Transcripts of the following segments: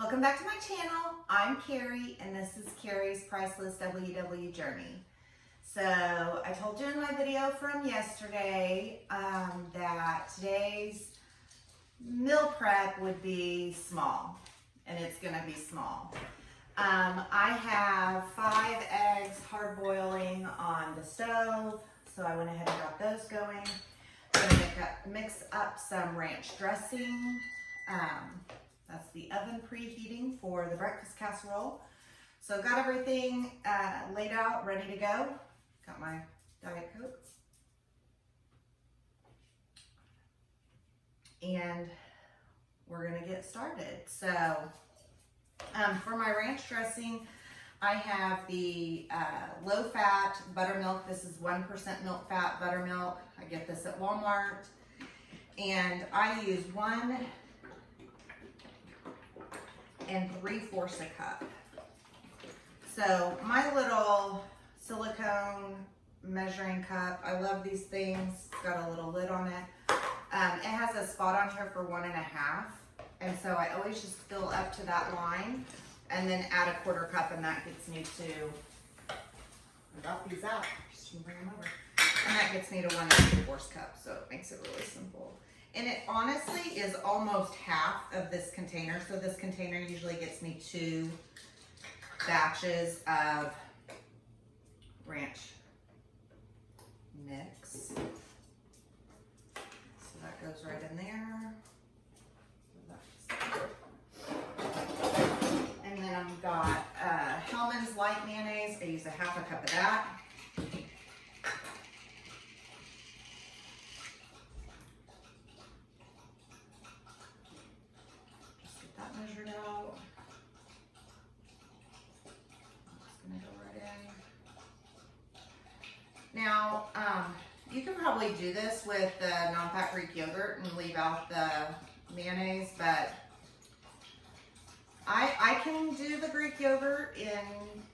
Welcome back to my channel. I'm Carrie and this is Carrie's Priceless WW Journey. So I told you in my video from yesterday that today's meal prep would be small, and it's gonna be small. I have 5 eggs hard boiling on the stove, so I went ahead and got those going. I'm gonna mix up some ranch dressing. That's the oven preheating for the breakfast casserole. So got everything laid out, ready to go. Got my Diet Coke. And we're gonna get started. So for my ranch dressing, I have the low-fat buttermilk. This is 1% milk fat buttermilk. I get this at Walmart. And I use 1 3/4 cup. So my little silicone measuring cup, I love these things. It's got a little lid on it. It has a spot on here for 1.5. And so I always just fill up to that line and then add a 1/4 cup, and that gets me to, I got these out, just gonna bring them over. And that gets me to 1 3/4 cup, so it makes it really simple. And it honestly is almost half of this container. So this container usually gets me 2 batches of ranch mix. So that goes right in there. And then I've got Hellmann's light mayonnaise. I use 1/2 cup of that. Just get that measured out. I'm just gonna go right in. Now, you can probably do this with the non-fat Greek yogurt and leave out the mayonnaise, but I can do the Greek yogurt in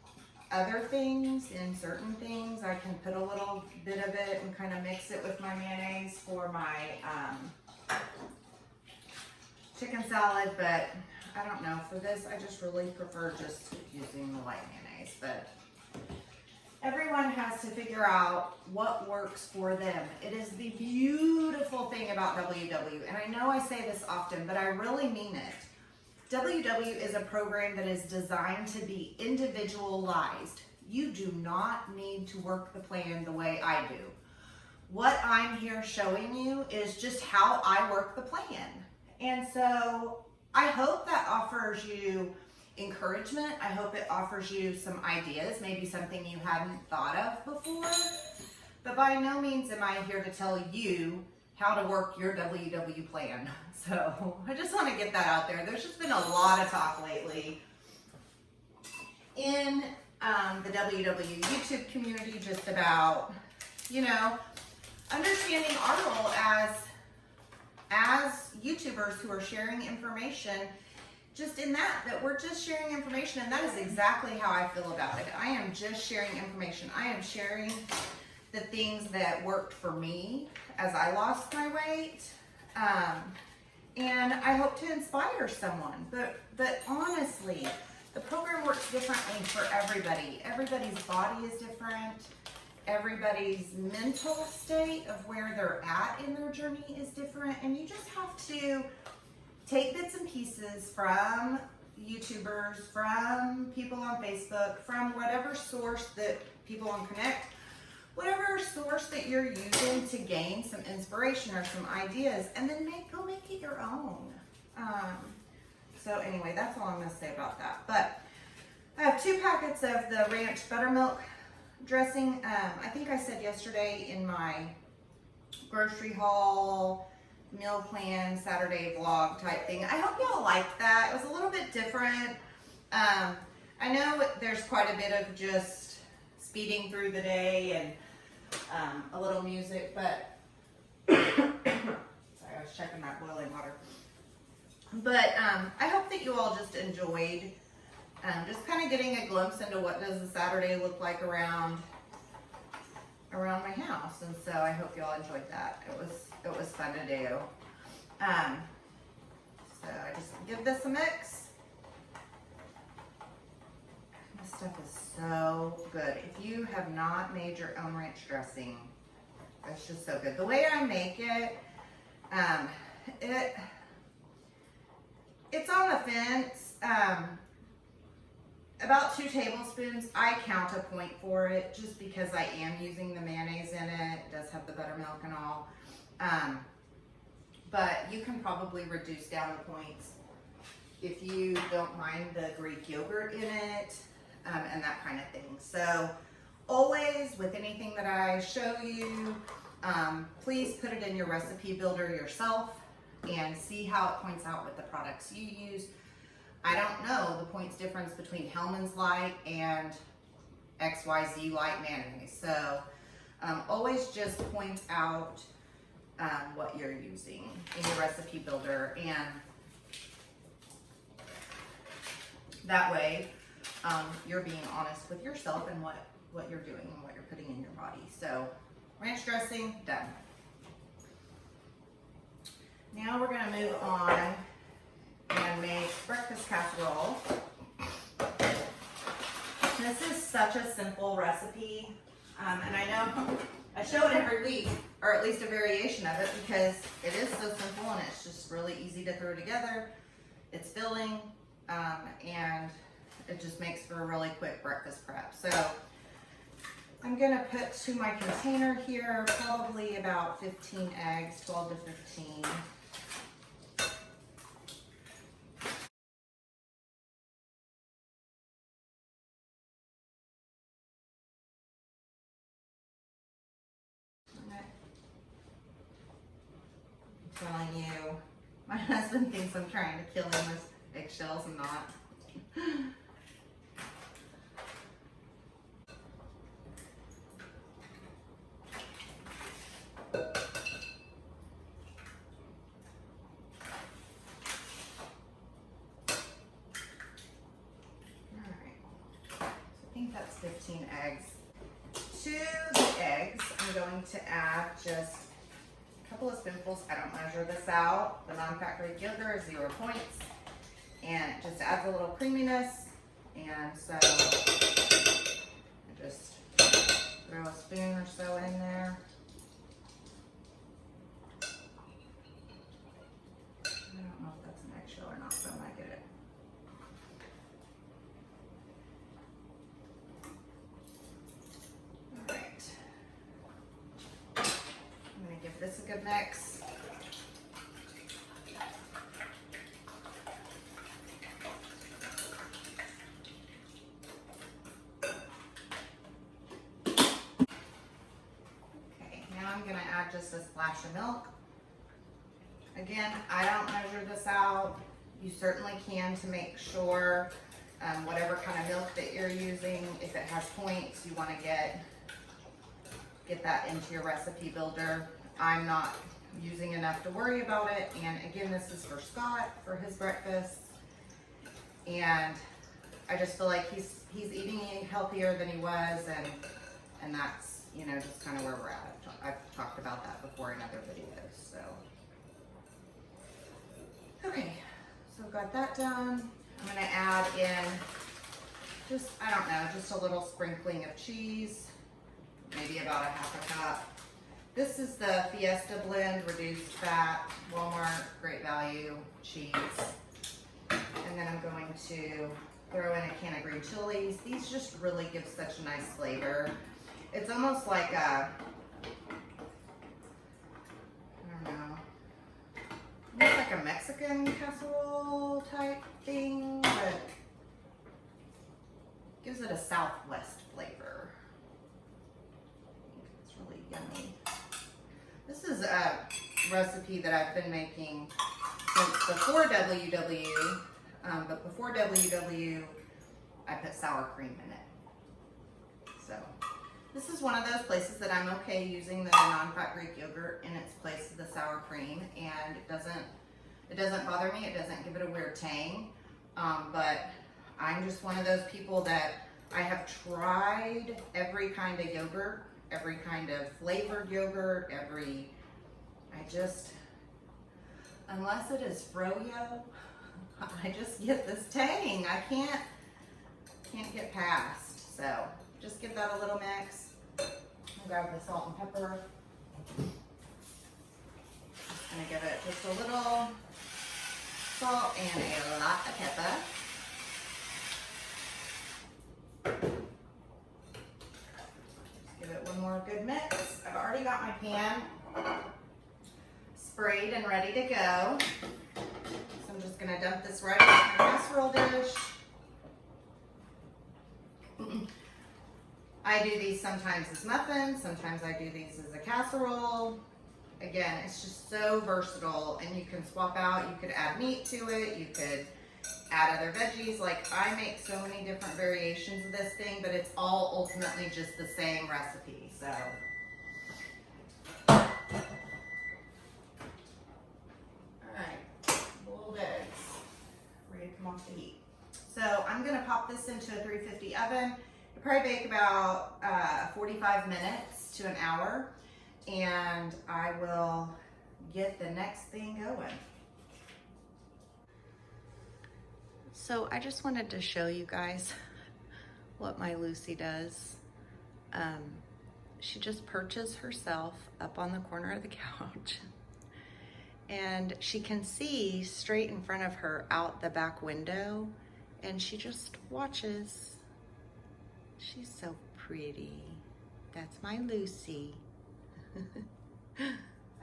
other things, in certain things. I can put a little bit of it and kind of mix it with my mayonnaise for my chicken salad, but I don't know. For this, I just really prefer just using the light mayonnaise, but everyone has to figure out what works for them. It is the beautiful thing about WW, and I know I say this often, but I really mean it. WW is a program that is designed to be individualized. You do not need to work the plan the way I do. What I'm here showing you is just how I work the plan. And so I hope that offers you encouragement. I hope it offers you some ideas, maybe something you hadn't thought of before. But by no means am I here to tell you how to work your WW plan. So I just want to get that out there. There's just been a lot of talk lately in the WW YouTube community just about, you know, understanding our role as YouTubers who are sharing information, just in that we're just sharing information, and that is exactly how I feel about it. I am just sharing information. I am sharing the things that worked for me as I lost my weight. And I hope to inspire someone. But honestly, the program works differently for everybody. Everybody's body is different. Everybody's mental state of where they're at in their journey is different. And you just have to take bits and pieces from YouTubers, from people on Facebook, from whatever source that people on Connect, whatever source that you're using to gain some inspiration or some ideas, and then go make it your own. So anyway, that's all I'm gonna say about that. But I have 2 packets of the ranch buttermilk dressing. I think I said yesterday in my grocery haul, meal plan, Saturday vlog type thing. I hope y'all liked that. It was a little bit different. I know there's quite a bit of just speeding through the day and a little music, but sorry, I was checking that boiling water. But I hope that you all just enjoyed just kind of getting a glimpse into what does a Saturday look like around my house. And so I hope you all enjoyed that. It was fun to do. So I just give this a mix. so good. If you have not made your own ranch dressing, it's just so good. The way I make it, it's on the fence. About 2 tablespoons. I count a point for it just because I am using the mayonnaise in it. It does have the buttermilk and all. But you can probably reduce down the points if you don't mind the Greek yogurt in it, and that kind of thing. So always with anything that I show you, please put it in your recipe builder yourself and see how it points out with the products you use. I don't know the points difference between Hellman's Light and XYZ Light mayonnaise. So always just point out what you're using in your recipe builder, and that way you're being honest with yourself and what you're doing and what you're putting in your body. So ranch dressing, done. Now we're gonna move on and make breakfast casserole. This is such a simple recipe, and I know I show it every week, or at least a variation of it, because it is so simple and it's just really easy to throw together. It's filling, and it just makes for a really quick breakfast prep. So I'm gonna put to my container here probably about 15 eggs, 12 to 15. Telling you, my husband thinks I'm trying to kill him with eggshells. I'm not. Alright, so I think that's 15 eggs. To the eggs, I'm going to add just couple of spoonfuls. I don't measure this out. The non-fat Greek yogurt is 0 points, and it just adds a little creaminess. And so I just throw a spoon or so in there. I don't know if that's an eggshell or not, but I might get it. All right. I'm going to give this a good mix. Okay, now I'm going to add just a splash of milk. Again, I don't measure this out. You certainly can to make sure whatever kind of milk that you're using, if it has points, you want to get that into your recipe builder. I'm not using enough to worry about it, and again, this is for Scott for his breakfast, and I just feel like he's eating healthier than he was, and that's, you know, just kind of where we're at. I've talked about that before in other videos. So okay, so I've got that done. I'm going to add in just, I don't know, just a little sprinkling of cheese. Maybe about a half a cup. This is the Fiesta Blend Reduced Fat Walmart Great Value cheese. And then I'm going to throw in a can of green chilies. These just really give such a nice flavor. It's almost like a, I don't know, almost like a Mexican casserole type thing, but gives it a Southwest flavor. Really yummy. This is a recipe that I've been making since before WW, but before WW, I put sour cream in it. So this is one of those places that I'm okay using the non-fat Greek yogurt in its place of the sour cream, and it doesn't bother me. It doesn't give it a weird tang, but I'm just one of those people that I have tried every kind of yogurt, every kind of flavored yogurt, unless it is froyo, I just get this tang. I can't get past. So just give that a little mix. I'll grab the salt and pepper. Just gonna give it just a little salt and a lot of pepper. Just give it one more good mix. I've already got my pan sprayed and ready to go. So I'm just gonna dump this right into my casserole dish. I do these sometimes as muffins, sometimes I do these as a casserole. Again, it's just so versatile, and you can swap out, you could add meat to it, you could add other veggies. Like, I make so many different variations of this thing, but it's all ultimately just the same recipe, so. All right, boiled eggs, ready to come off the heat. So I'm gonna pop this into a 350 oven. It'll probably bake about 45 minutes to an hour, and I will get the next thing going. So I just wanted to show you guys what my Lucy does. She just perches herself up on the corner of the couch, and she can see straight in front of her out the back window, and she just watches. She's so pretty. That's my Lucy.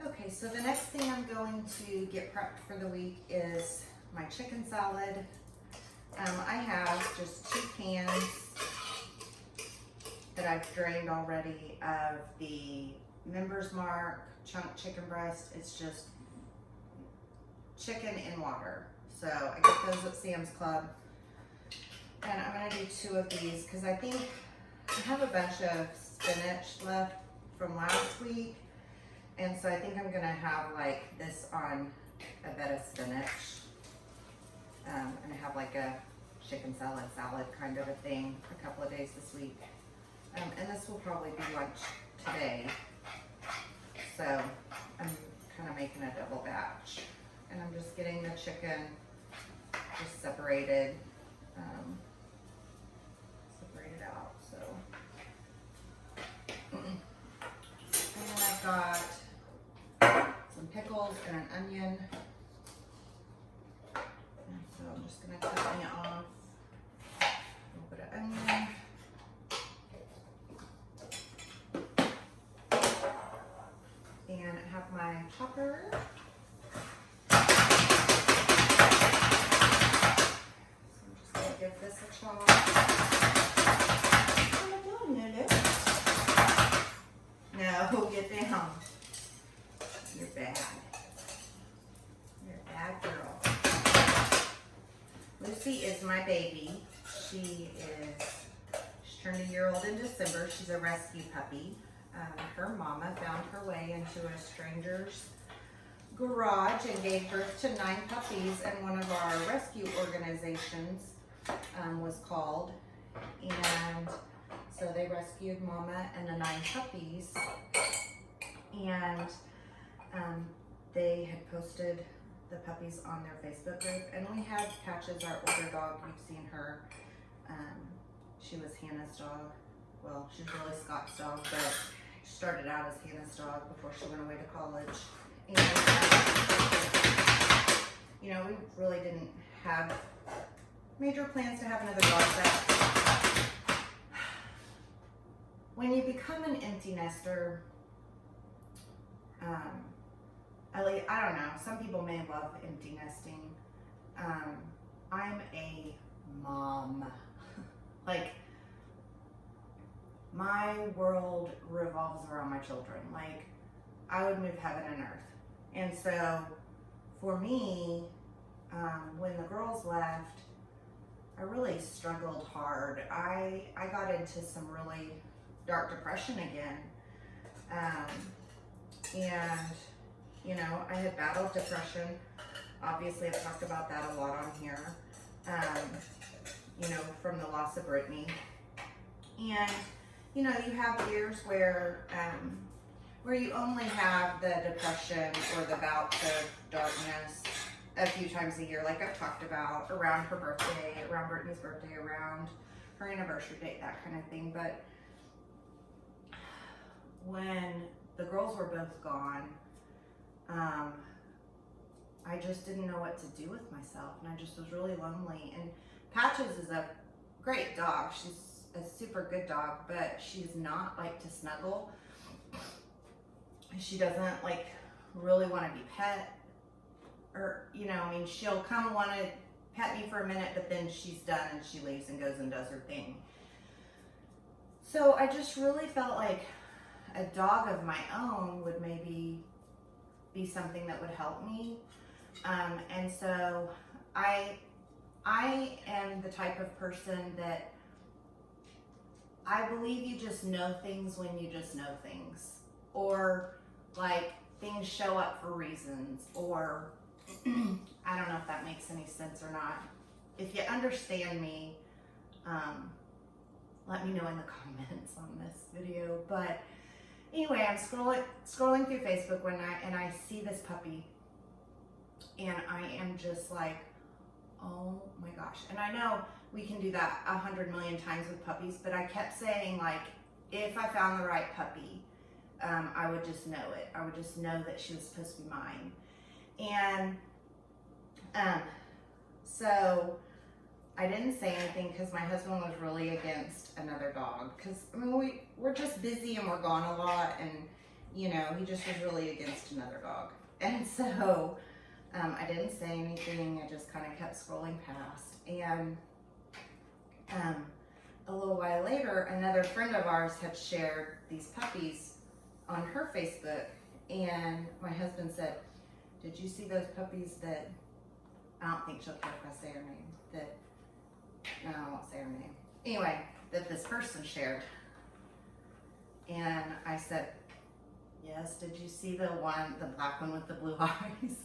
Okay, so the next thing I'm going to get prepped for the week is my chicken salad. I have just 2 cans that I've drained already of the Members Mark chunk chicken breast. It's just chicken in water. So I get those at Sam's Club. And I'm gonna do 2 of these because I think I have a bunch of spinach left from last week. And so I think I'm gonna have like this on a bed of spinach. And have like a chicken salad kind of a thing a couple of days this week. And this will probably be lunch today. So I'm kind of making a double batch. And I'm just getting the chicken just separated out, so. And then I've got some pickles and an onion. And so I'm just gonna cut it off. A little bit of onion. And I have my chopper. Give this a chop. What am I doing, Lulu? No, get down. You're bad. You're a bad girl. Lucy is my baby. She turned a year old in December. She's a rescue puppy. Her mama found her way into a stranger's garage and gave birth to 9 puppies, and one of our rescue organizations was called, and so they rescued Mama and the 9 puppies, and they had posted the puppies on their Facebook group. And we had Patches, our older dog. You've seen her. She was Hannah's dog. Well, she's really Scott's dog, but she started out as Hannah's dog before she went away to college. And you know, we really didn't have major plans to have another dog, but when you become an empty nester, I don't know, some people may love empty nesting. I'm a mom. Like, my world revolves around my children. Like, I would move heaven and earth. And so for me, when the girls left, I really struggled hard. I got into some really dark depression again. And, you know, I had battled depression. Obviously, I've talked about that a lot on here. You know, from the loss of Brittany. And, you know, you have years where you only have the depression or the bouts of darkness a few times a year, like I've talked about, around her birthday, around Brittany's birthday, around her anniversary date, that kind of thing. But when the girls were both gone, I just didn't know what to do with myself, and I just was really lonely. And Patches is a great dog. She's a super good dog, but she's not like to snuggle. She doesn't like really want to be pet, or, you know, I mean, she'll come want to pet me for a minute, but then she's done and she leaves and goes and does her thing. So I just really felt like a dog of my own would maybe be something that would help me. And so I am the type of person that I believe you just know things when you just know things, or like things show up for reasons, or I don't know if that makes any sense or not. If you understand me, let me know in the comments on this video. But anyway, I'm scrolling through Facebook one night and I see this puppy, and I am just like, oh my gosh. And I know we can do that 100 million times with puppies, but I kept saying, like, if I found the right puppy, I would just know it. I would just know that she was supposed to be mine. And so I didn't say anything because my husband was really against another dog. Because, I mean, we're just busy and we're gone a lot, and, you know, he just was really against another dog. And so I didn't say anything. I just kind of kept scrolling past. And a little while later, another friend of ours had shared these puppies on her Facebook, and my husband said, did you see those puppies that, I don't think she'll care if I say her name, that, no, I won't say her name. Anyway, that this person shared. And I said, yes, did you see the black one with the blue eyes?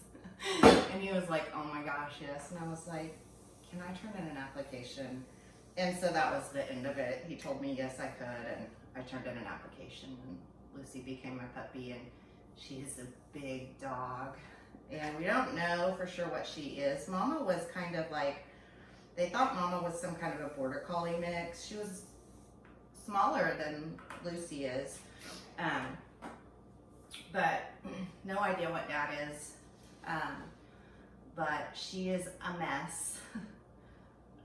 And he was like, oh my gosh, yes. And I was like, can I turn in an application? And so that was the end of it. He told me yes, I could, and I turned in an application, and Lucy became my puppy, and she is a big dog. And we don't know for sure what she is. Mama was kind of like, they thought Mama was some kind of a border collie mix. She was smaller than Lucy is, but no idea what Dad is. But she is a mess.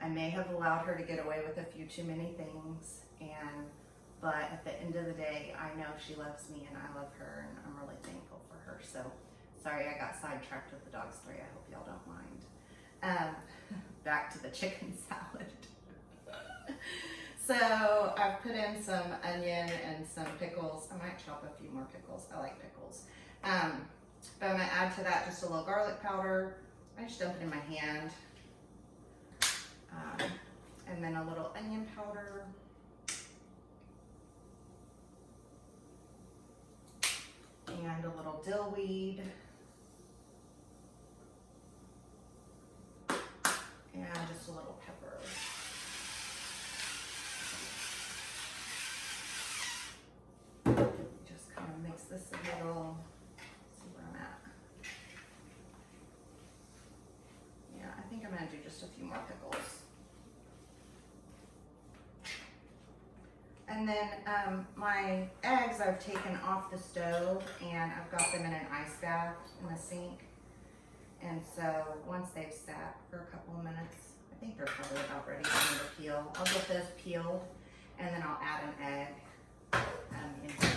I may have allowed her to get away with a few too many things, but at the end of the day, I know she loves me and I love her, and I'm really thankful for her. So, sorry I got sidetracked with the dog story. I hope y'all don't mind. Back to the chicken salad. So, I've put in some onion and some pickles. I might chop a few more pickles. I like pickles. But I'm gonna add to that just a little garlic powder. I just dump it in my hand. And then a little onion powder. And a little dill weed. And just a little pepper. Just kind of mix this a little. See where I'm at. Yeah, I think I'm gonna do just a few more pickles. And then my eggs I've taken off the stove, and I've got them in an ice bath in the sink. And so once they've sat for a couple of minutes, I think they're probably about ready for me to peel. I'll get those peeled, and then I'll add an egg into it.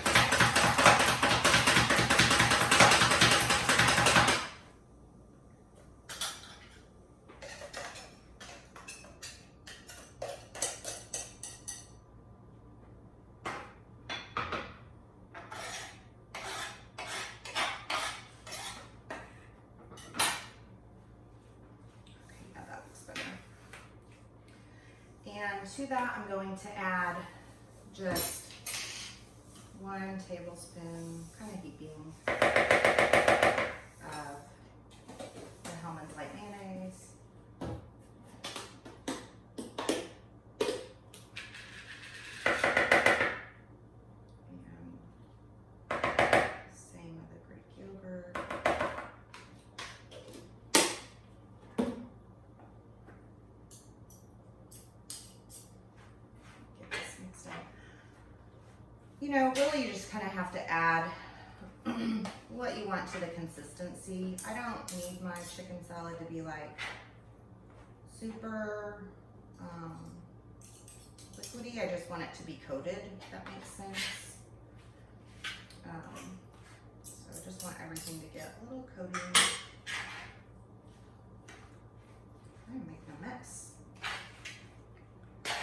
And to that, I'm going to add just 1 tablespoon, kind of heaping, of the Hellmann's Light mayonnaise. And same with the Greek yogurt. you know, really you just kind of have to add what you want to the consistency. I don't need my chicken salad to be like super liquidy. I just want it to be coated, if that makes sense. So I just want everything to get a little coating. I'm gonna make no mess. Okay,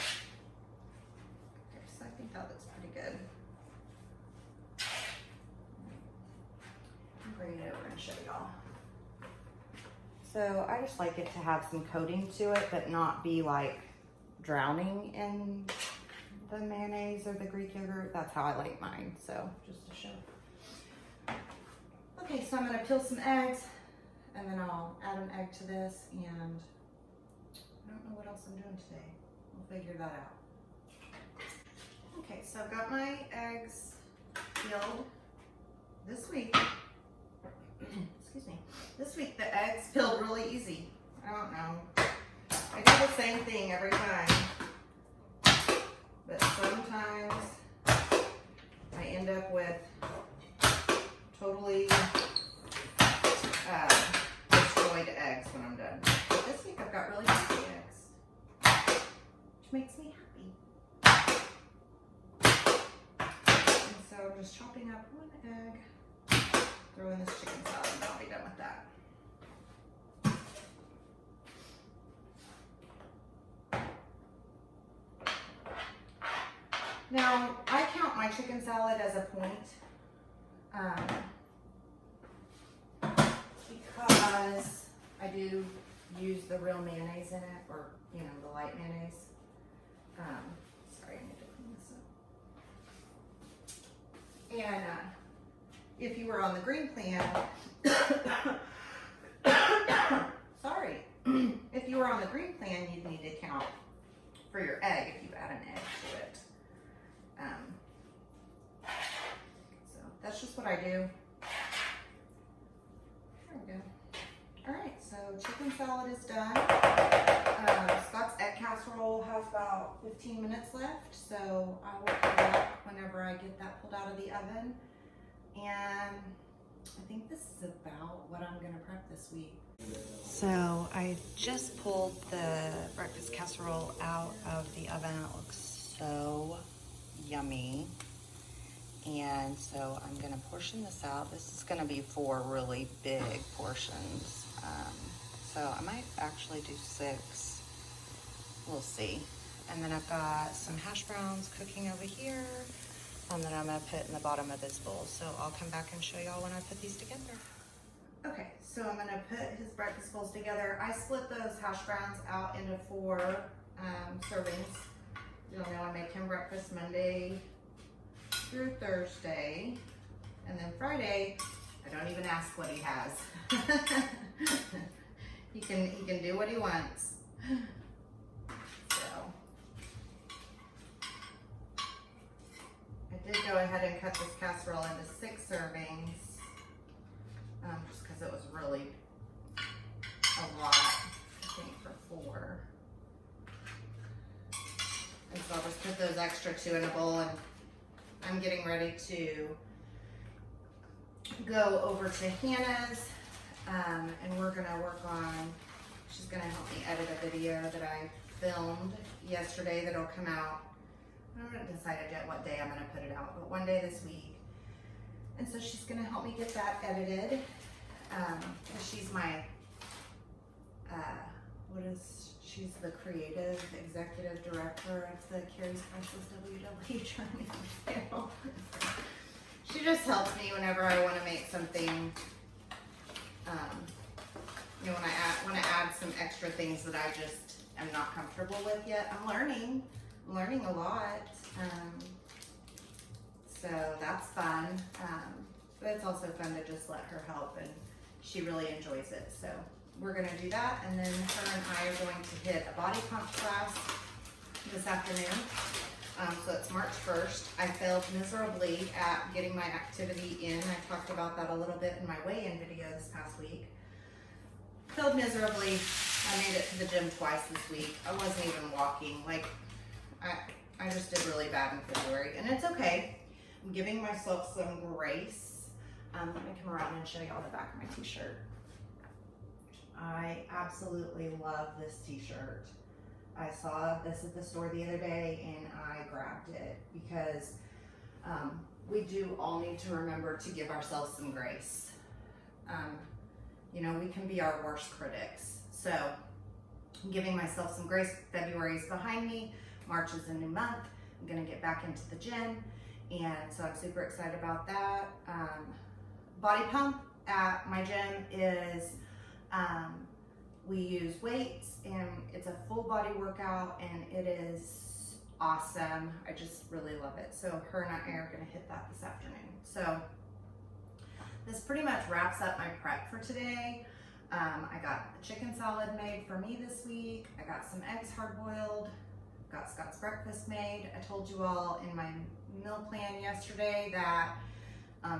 so I think that looks pretty good. I'll bring it over and show y'all. So I just like it to have some coating to it, but not be like drowning in the mayonnaise or the Greek yogurt. That's how I like mine, so just to show. Okay, so I'm gonna peel some eggs, and then I'll add an egg to this, and I don't know what else I'm doing today. We'll figure that out. Okay, so I've got my eggs peeled this week. Excuse me. This week the eggs peeled really easy. I don't know. I do the same thing every time, but sometimes I end up with totally destroyed eggs when I'm done. But this week I've got really healthy eggs, which makes me happy. And so I'm just chopping up one egg, throw in this chicken salad, and I'll be done with that. Now, I count my chicken salad as a point because I do use the real mayonnaise in it, or, you know, the light mayonnaise. Sorry, I need to clean this up. And if you were on the green plan, sorry, if you were on the green plan, you'd need to count for your egg if you add an egg to it. So that's just what I do. There we go. All right, so chicken salad is done. Scott's egg casserole has about 15 minutes left, so I will pull that whenever I get that pulled out of the oven. And I think this is about what I'm gonna prep this week. So I just pulled the breakfast casserole out of the oven. It looks so yummy. And so I'm gonna portion this out. This is gonna be 4 really big portions. So I might actually do 6. We'll see. And then I've got some hash browns cooking over here, that I'm gonna put in the bottom of this bowl. So I'll come back and show y'all when I put these together. Okay, so I'm gonna put his breakfast bowls together. I split those hash browns out into 4 servings. You'll know I make him breakfast Monday through Thursday, and then Friday, I don't even ask what he has. he can do what he wants. So I did go ahead and cut this casserole into 6 servings, just because it was really a lot, I think, for 4. And so I'll just put those extra 2 in a bowl, and I'm getting ready to go over to Hannah's, and we're gonna work on, she's gonna help me edit a video that I filmed yesterday that'll come out. I haven't decided yet what day I'm gonna put it out, but one day this week. And so she's gonna help me get that edited. She's my, she's the creative executive director of the Carrie's Priceless WW Journey channel. She just helps me whenever I want to make something, you know, when I add some extra things that I just am not comfortable with yet. I'm learning a lot, so that's fun, but it's also fun to just let her help, and she really enjoys it. So we're gonna do that, and then her and I are going to hit a body comp class this afternoon. So it's March 1st. I failed miserably at getting my activity in. I talked about that a little bit in my weigh-in video this past week. Failed miserably. I made it to the gym twice this week. I wasn't even walking. Like, I just did really bad in February, and it's okay. I'm giving myself some grace. Let me come around and show y'all the back of my t-shirt. I absolutely love this t-shirt. I saw this at the store the other day and I grabbed it because we do all need to remember to give ourselves some grace. You know, we can be our worst critics. So I'm giving myself some grace. February is behind me. March is a new month. I'm gonna get back into the gym. And so I'm super excited about that. Body pump at my gym is, we use weights and it's a full body workout and it is awesome. I just really love it. So her and I are gonna hit that this afternoon. So this pretty much wraps up my prep for today. I got a chicken salad made for me this week. I got some eggs hard boiled. Got Scott's breakfast made. I told you all in my meal plan yesterday that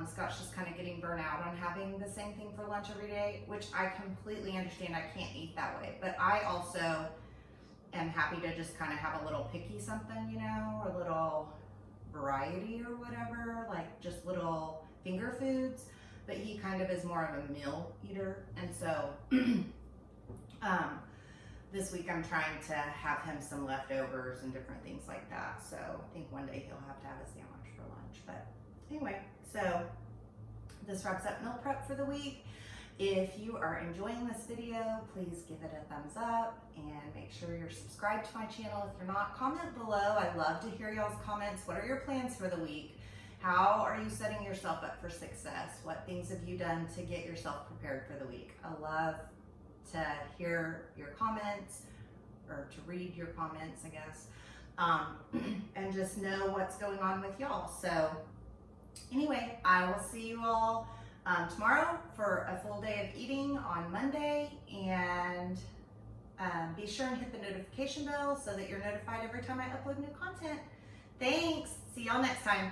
Scott's just kind of getting burnt out on having the same thing for lunch every day, which I completely understand. I can't eat that way, but I also am happy to just kind of have a little picky something, you know, or a little variety or whatever, like just little finger foods. But he kind of is more of a meal eater, and so this week I'm trying to have him some leftovers and different things like that. So I think one day he'll have to have a sandwich for lunch. But anyway, so this wraps up meal prep for the week. If you are enjoying this video, please give it a thumbs up and make sure you're subscribed to my channel. If you're not, comment below. I love to hear y'all's comments. What are your plans for the week? How are you setting yourself up for success? What things have you done to get yourself prepared for the week? I love to hear your comments, or to read your comments, I guess, and just know what's going on with y'all. So anyway, I will see you all tomorrow for a full day of eating on Monday, and be sure and hit the notification bell so that you're notified every time I upload new content. Thanks. See y'all next time.